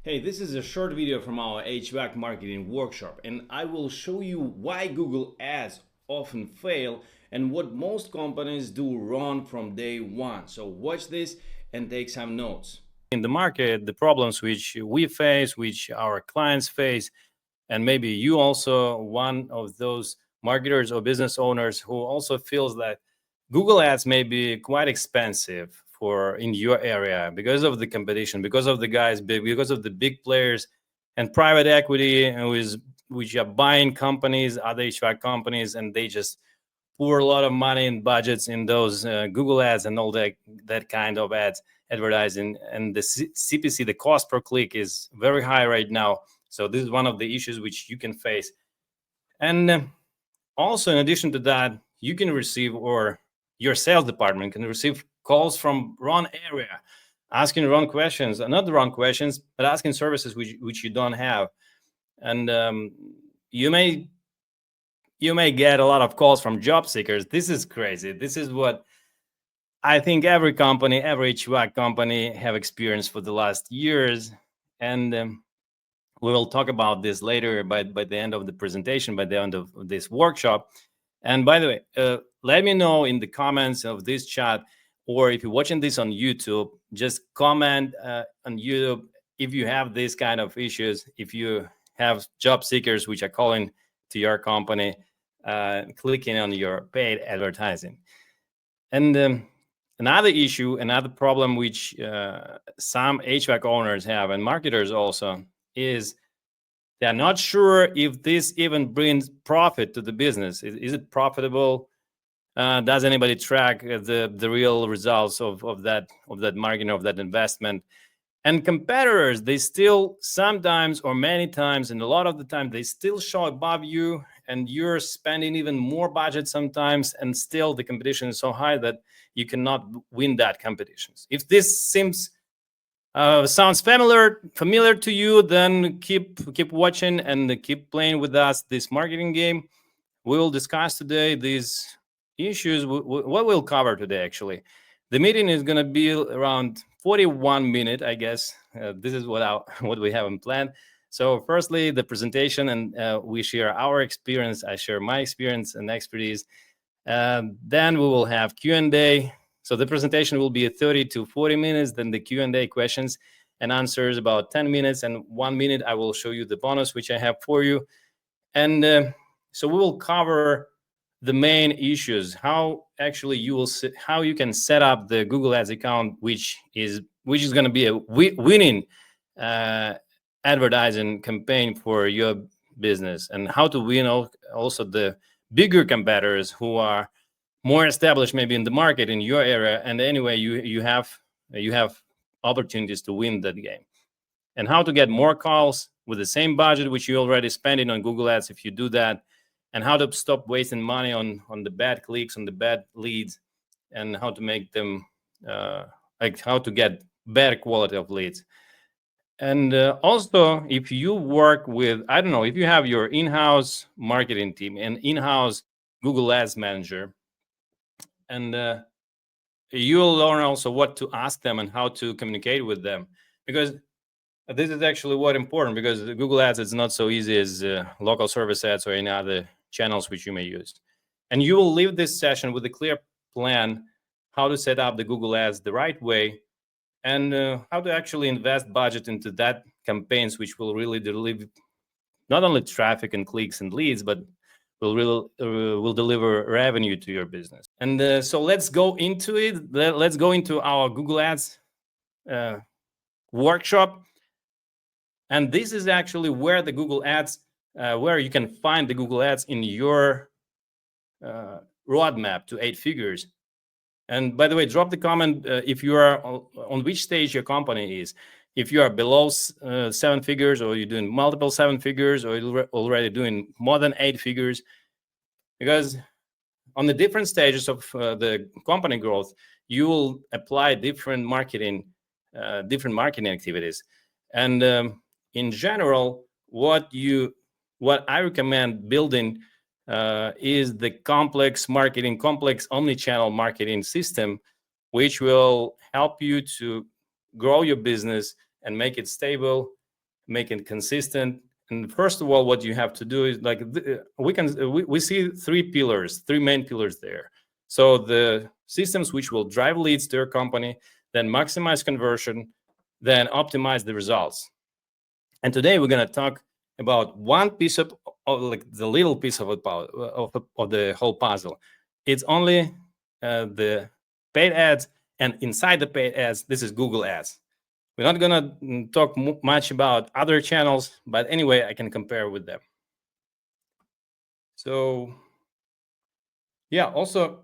Hey, this is a short video from our HVAC Marketing Workshop, and I will show you why Google Ads often fail and what most companies do wrong from day one. So watch this and take some notes. In the market, the problems which we face, which our clients face, and maybe you also one of those marketers or business owners who also feels that Google Ads may be quite expensive for in your area because of the competition, because of the guys big, because of the big players and private equity which are buying companies, other HVAC companies, and they just pour a lot of money and budgets in those Google ads and all that kind of ads advertising. And the CPC, the cost per click, is very high right now. So this is one of the issues which you can face. And also, in addition to that, you can receive, or your sales department can receive, calls from wrong area, asking wrong questions, not the wrong questions, but asking services which you don't have. And you may get a lot of calls from job seekers. This is crazy. This is what I think every company, every HVAC company have experienced for the last years. And we will talk about this later by the end of the presentation, by the end of this workshop. And by the way, let me know in the comments of this chat, or if you're watching this on YouTube, just comment on YouTube if you have these kind of issues, if you have job seekers which are calling to your company, clicking on your paid advertising. And another issue, another problem which some HVAC owners have, and marketers also, is they're not sure if this even brings profit to the business. Is it profitable? Does anybody track the real results of that marketing, of that investment? And competitors, they still sometimes, or many times, and a lot of the time, they still show above you, and you're spending even more budget sometimes, and still the competition is so high that you cannot win that competition. If this sounds familiar to you, then keep watching and keep playing with us this marketing game. We will discuss today these issues. What we'll cover today, actually. The meeting is going to be around 41 minutes, I guess. This is what we have in plan. So firstly, the presentation, and we share our experience. I share my experience and expertise. Then we will have Q&A. So the presentation will be 30 to 40 minutes. Then the Q&A, questions and answers, about 10 minutes. And 1 minute, I will show you the bonus, which I have for you. And so we will cover the main issues, how actually how you can set up the Google Ads account, which is going to be a winning advertising campaign for your business, and how to win also the bigger competitors who are more established maybe in the market in your area. And anyway, you have opportunities to win that game, and how to get more calls with the same budget which you already spending on Google Ads if you do that, and how to stop wasting money on the bad clicks, on the bad leads, and how to make them how to get better quality of leads. And also, if you work with, I don't know, if you have your in-house marketing team and in-house Google Ads manager, and you'll learn also what to ask them and how to communicate with them, because this is actually what important, because the Google Ads is not so easy as local service ads or any other channels which you may use. And you will leave this session with a clear plan how to set up the Google Ads the right way, and how to actually invest budget into that campaigns which will really deliver not only traffic and clicks and leads, but will deliver revenue to your business. And so let's go into it. Let's go into our Google Ads workshop. And this is actually where the Google Ads, where you can find the Google Ads in your roadmap to 8 figures. And by the way, drop the comment if you are on which stage your company is. If you are below 7 figures, or you're doing multiple 7 figures, or you're already doing more than 8 figures. Because on the different stages of the company growth, you will apply different marketing activities. And in general, what I recommend building is the complex omni-channel marketing system, which will help you to grow your business and make it stable make it consistent. And first of all, what you have to do is like we see three main pillars there. So the systems which will drive leads to your company, then maximize conversion, then optimize the results. And today we're going to talk about one piece of like the little piece of the whole puzzle. It's only the paid ads, and inside the paid ads, this is Google Ads. We're not going to talk much about other channels, but anyway, I can compare with them. So yeah, also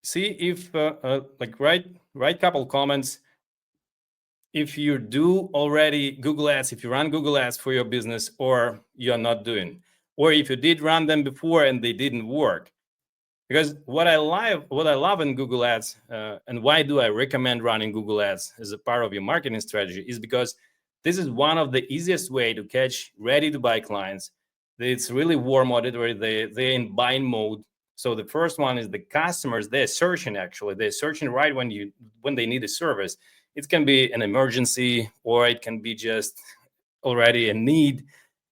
see if like write couple comments if you do already Google Ads, if you run Google Ads for your business, or you're not doing, or if you did run them before and they didn't work. Because what I love in Google Ads, and why do I recommend running Google Ads as a part of your marketing strategy, is because this is one of the easiest way to catch ready-to-buy clients. It's really warm auditory. They're in buying mode. So the first one is the customers. They're searching right when they need a service. It can be an emergency, or it can be just already a need,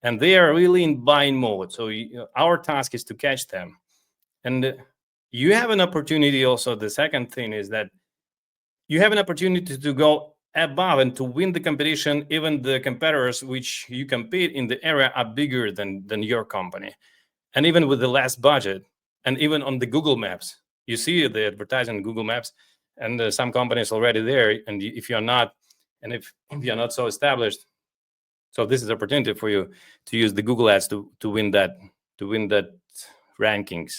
and they are really in buying mode. So our task is to catch them. And you have an opportunity also. The second thing is that you have an opportunity to go above and to win the competition. Even the competitors which you compete in the area are bigger than your company. And even with the less budget, and even on the Google Maps, you see the advertising on Google Maps, and some companies already there. And if you're not, and if you're not so established, so this is an opportunity for you to use the Google Ads to win that rankings.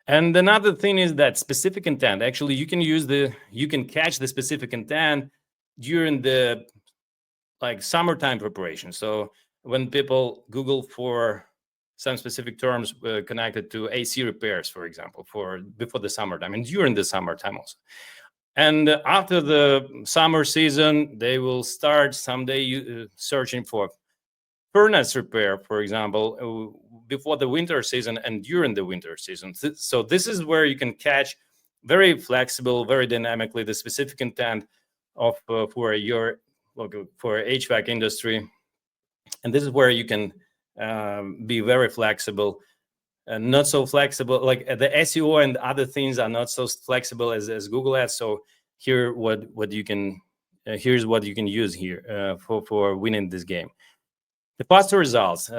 And another thing is that specific intent. Actually, you can catch the specific intent during the like summertime preparation. So when people Google for some specific terms connected to AC repairs, for example, before the summertime and during the summertime also. And after the summer season, they will start someday searching for furnace repair, for example, before the winter season and during the winter season. So this is where you can catch very flexible, very dynamically the specific intent of for HVAC industry. And this is where you can be very flexible. Not so flexible, like the SEO and other things are not so flexible as Google Ads. So here's what you can use here for winning this game. The faster results,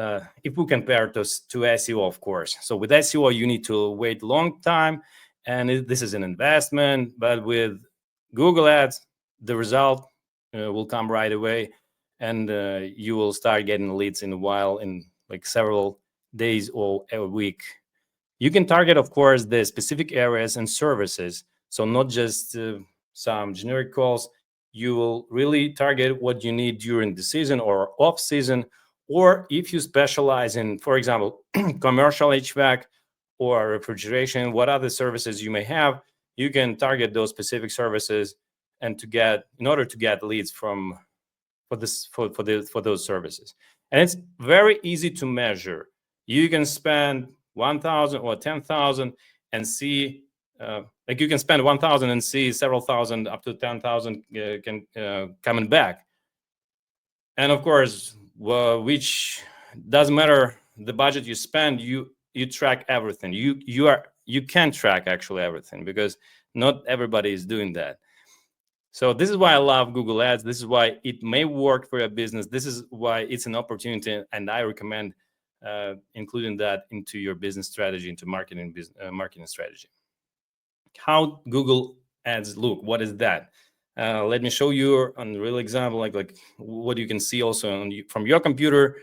if we compare those to SEO, of course. So with SEO, you need to wait a long time, and this is an investment. But with Google Ads, the result will come right away, and you will start getting leads in a while, in like several days or a week. You can target, of course, the specific areas and services. So not just some generic calls. You will really target what you need during the season or off season. Or if you specialize in, for example, commercial HVAC or refrigeration, what other services you may have, you can target those specific services and in order to get leads for those services. And it's very easy to measure. You can spend 1,000 or 10,000 and see, like you can spend 1,000 and see several thousand up to 10,000 coming back. And of course, which doesn't matter the budget you spend, you track everything. You can track actually everything, because not everybody is doing that. So this is why I love Google Ads. This is why it may work for your business. This is why it's an opportunity, and I recommend including that into your business strategy, into marketing strategy. How Google Ads look? What is that? Let me show you on a real example, like what you can see also from your computer.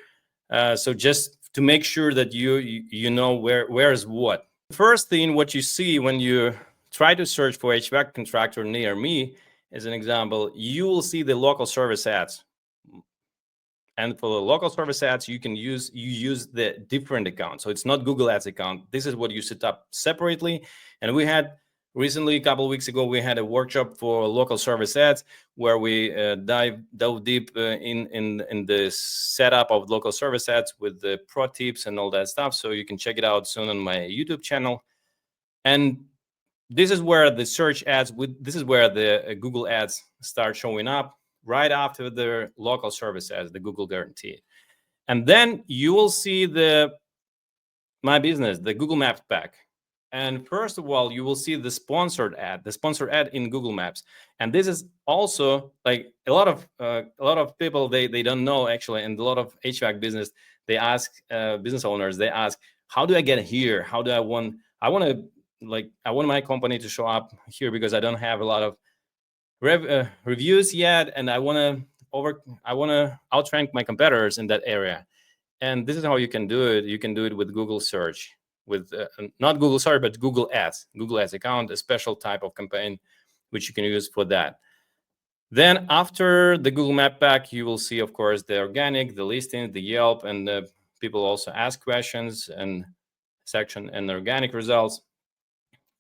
So just to make sure that you know where is what. First thing, what you see when you try to search for HVAC contractor near me, as an example, you will see the local service ads. And for the local service ads, you use the different account. So it's not Google Ads account. This is what you set up separately. And we had recently, a couple of weeks ago, we had a workshop for local service ads where we dove deep in the setup of local service ads with the pro tips and all that stuff. So you can check it out soon on my YouTube channel. And this is where the search ads, this is where the Google Ads start showing up. right after the local service ads, the Google guarantee. And then you will see my business, the Google Maps pack. And first of all, you will see the sponsored ad in Google Maps. And this is also like a lot of people, they don't know actually, and a lot of HVAC business, they ask business owners, they ask, how do I get here? How do I want my company to show up here because I don't have a lot of reviews yet, and I want to outrank my competitors in that area. And this is how you can do it. You can do it with Google search, with not Google search, but Google Ads account, a special type of campaign which you can use for that. Then after the Google Map pack, you will see, of course, the organic, the listing, the Yelp, and the people also ask questions and section and organic results.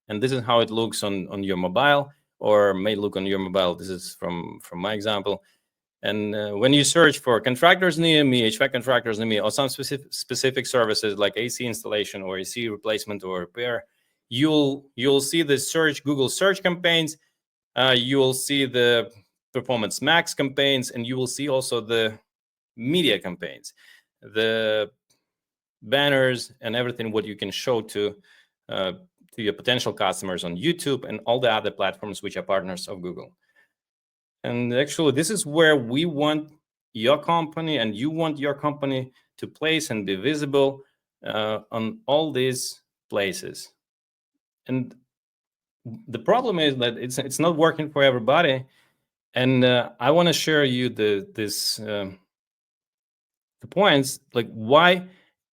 And this is how it looks on your mobile, or may look on your mobile. This is from my example. And when you search for contractors near me, HVAC contractors near me, or some specific services like AC installation or AC replacement or repair, you'll see the Google search campaigns. You will see the Performance Max campaigns, and you will see also the media campaigns, the banners and everything what you can show to your potential customers on YouTube and all the other platforms which are partners of Google. And actually, this is where we want your company, and you want your company to place and be visible on all these places. And the problem is that it's not working for everybody. And I want to share you the points, like why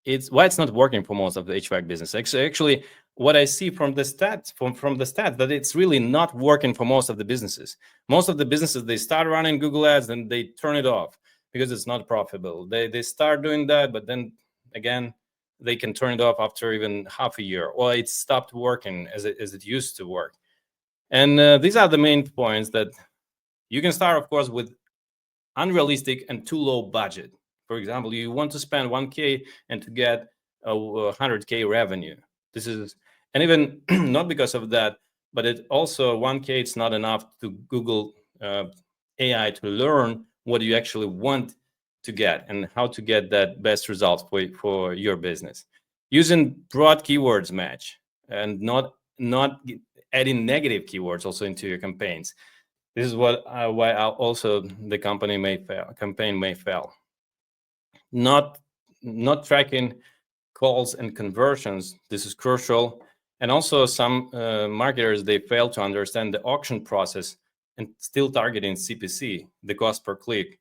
it's not working for most of the HVAC business. Actually, what I see from the stats, from the stats, that it's really not working for most of the businesses. Most of the businesses, they start running Google Ads and they turn it off because it's not profitable. They start doing that, but then again, they can turn it off after even half a year, or it stopped working as it used to work. And these are the main points that you can start, of course, with unrealistic and too low budget. For example, you want to spend 1K and to get a 100K revenue. This is, and even not because of that, but it also 1K, it's not enough to Google AI to learn what you actually want to get and how to get that best result for your business. Using broad keywords match and not adding negative keywords also into your campaigns. This is why also the campaign may fail. Not tracking calls and conversions. This is crucial. And also some marketers, they fail to understand the auction process and still targeting CPC, the cost per click.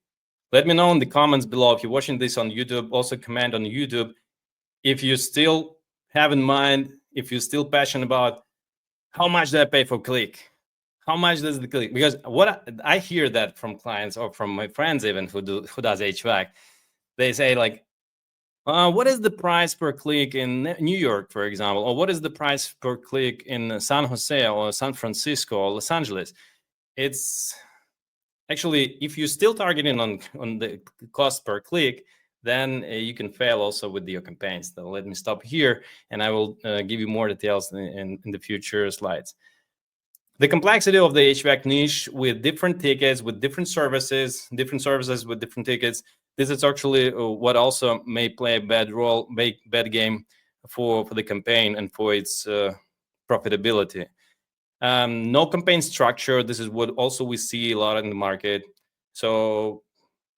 Let me know in the comments below if you're watching this on YouTube. Also comment on YouTube if you still have in mind, if you're still passionate about how much do I pay for click? How much does the click? Because what I hear that from clients or from my friends even who does HVAC, they say like, what is the price per click in New York, for example, or what is the price per click in San Jose or San Francisco or Los Angeles? It's actually, if you're still targeting on the cost per click, then you can fail also with your campaigns. So let me stop here, and I will give you more details in the future slides. The complexity of the HVAC niche with different tickets, with different services with different tickets. This is actually what also may play a bad game for the campaign and for its profitability. No campaign structure. This is what also we see a lot in the market. So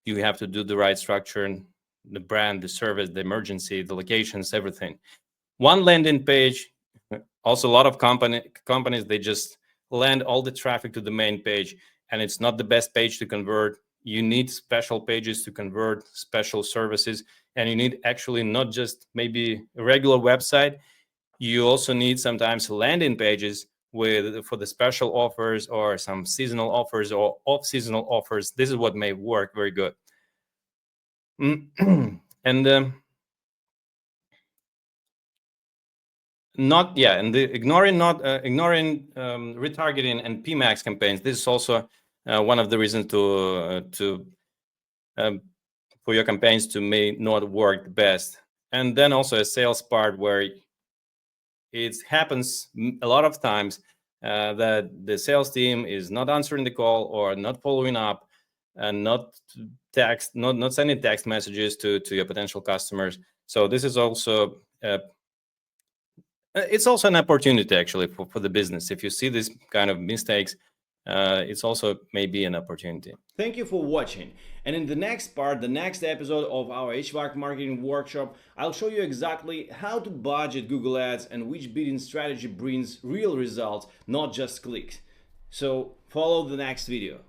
you have to do the right structure, and the brand, the service, the emergency, the locations, everything. One landing page. Also, a lot of companies, they just land all the traffic to the main page, and it's not the best page to convert. You need special pages to convert, special services, and you need actually not just maybe a regular website. You also need sometimes landing pages for the special offers or some seasonal offers or off-seasonal offers. This is what may work very good. And ignoring retargeting and PMAX campaigns. This is also one of the reasons for your campaigns to may not work best. And then also a sales part where it happens a lot of times that the sales team is not answering the call or not following up. and not text, not sending text messages to your potential customers. So this is also it's also an opportunity actually for the business. If you see this kind of mistakes, it's also maybe an opportunity. Thank you for watching. And in the next part, the next episode of our HVAC Marketing Workshop, I'll show you exactly how to budget Google Ads and which bidding strategy brings real results, not just clicks. So follow the next video.